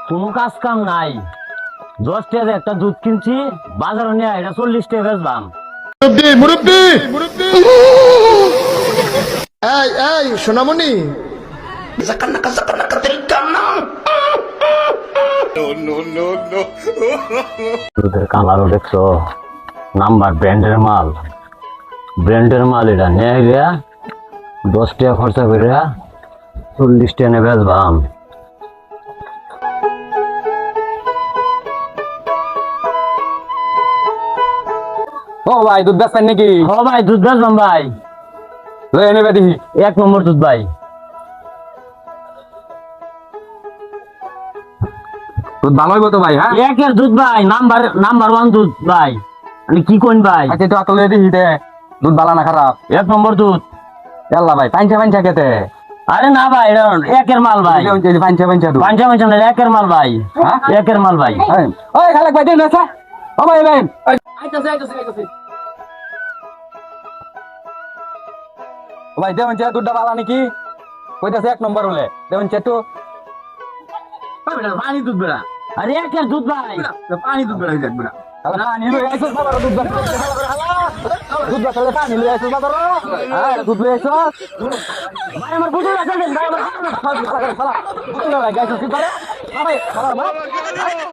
কোনো কাজ কাম নাই, 10 টাকা একটা দুধ কিনছি, বাজারে নিয়ে এটা 40 টাকা বেচলাম। মুরব্বি মুরব্বি এই এই সোনামণি দুধের কালারও দেখছো, নাম্বার ব্র্যান্ডের মাল, এটা নিয়ে গিয়া 10 টাকা খরচা করে 40 টাকা বেচবাম। ও ভাই দুধ বেচবেন নাকি? হ ভাই, দুধ বেচবাম ভাই। লয়ে নেবে দেখি। 1 নম্বর দুধ ভাই। দুধ ভালো হইব তো ভাই? হ্যাঁ একের দুধ ভাই, নাম্বার 1 দুধ ভাই। আমি কি কোন ভাই? আচ্ছা তো আতলে দেখি দে দুধ ভালো না খারাপ? 1 নম্বর দুধ। আল্লাহ ভাই পাঞ্চা খেতে। আরে না ভাই, এটা একের মাল ভাই। পাঞ্চা দুধ পাঞ্চা না, একের মাল ভাই। হ্যাঁ? একের মাল ভাই। ওই খালাক ভাই দেন না। ও ভাই ভাই ভাই দেবেন চা দুধটা ভালো নাকি? কইতাছে 1 নম্বর হলে দেবেন চা একটু। পানি দুধ বেড়া। আরে একের দুধ ভাই। পানি দুধ বেড়া যাক বেড়া। পানি লই আইছস বাবা দুধ বেড়া। দুধ বেড়া পানি লই আইছস বাবা। হ্যাঁ দুধ লই আইছস। ভাই আমার বুঝে গেছে ভাই, আমার খালা খালা খালা। বুঝলা গাইছস কি করে? ভাই খালা ভাই।